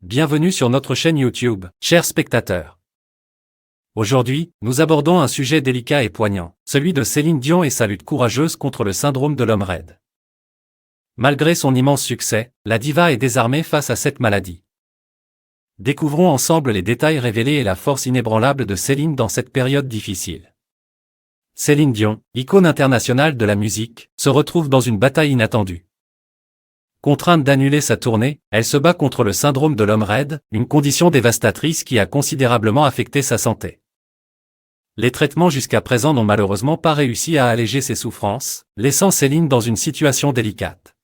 Bienvenue sur notre chaîne YouTube, chers spectateurs. Aujourd'hui, nous abordons un sujet délicat et poignant, celui de Céline Dion et sa lutte courageuse contre le syndrome de l'homme raide. Malgré son immense succès, la diva est désarmée face à cette maladie. Découvrons ensemble les détails révélés et la force inébranlable de Céline dans cette période difficile. Céline Dion, icône internationale de la musique, se retrouve dans une bataille inattendue. Contrainte d'annuler sa tournée, elle se bat contre le syndrome de l'homme raide, une condition dévastatrice qui a considérablement affecté sa santé. Les traitements jusqu'à présent n'ont malheureusement pas réussi à alléger ses souffrances, laissant Céline dans une situation délicate.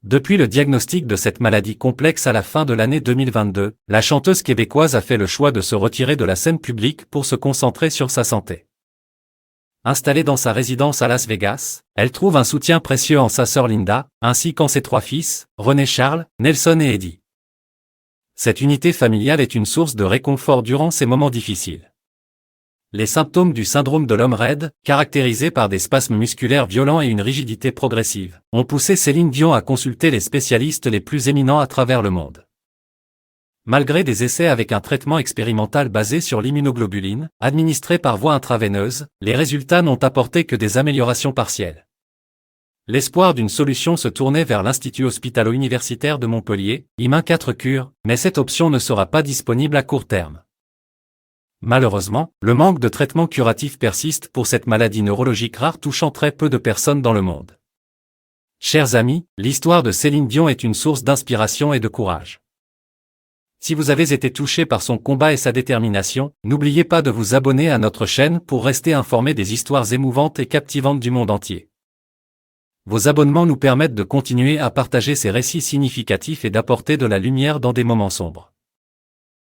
Depuis le diagnostic de cette maladie complexe à la fin de l'année 2022, la chanteuse québécoise a fait le choix de se retirer de la scène publique pour se concentrer sur sa santé. Installée dans sa résidence à Las Vegas, elle trouve un soutien précieux en sa sœur Linda, ainsi qu'en ses trois fils, René Charles, Nelson et Eddie. Cette unité familiale est une source de réconfort durant ces moments difficiles. Les symptômes du syndrome de l'homme raide, caractérisés par des spasmes musculaires violents et une rigidité progressive, ont poussé Céline Dion à consulter les spécialistes les plus éminents à travers le monde. Malgré des essais avec un traitement expérimental basé sur l'immunoglobuline, administré par voie intraveineuse, les résultats n'ont apporté que des améliorations partielles. L'espoir d'une solution se tournait vers l'Institut hospitalo-universitaire de Montpellier, IMIN 4 cures, mais cette option ne sera pas disponible à court terme. Malheureusement, le manque de traitement curatif persiste pour cette maladie neurologique rare touchant très peu de personnes dans le monde. Chers amis, l'histoire de Céline Dion est une source d'inspiration et de courage. Si vous avez été touché par son combat et sa détermination, n'oubliez pas de vous abonner à notre chaîne pour rester informé des histoires émouvantes et captivantes du monde entier. Vos abonnements nous permettent de continuer à partager ces récits significatifs et d'apporter de la lumière dans des moments sombres.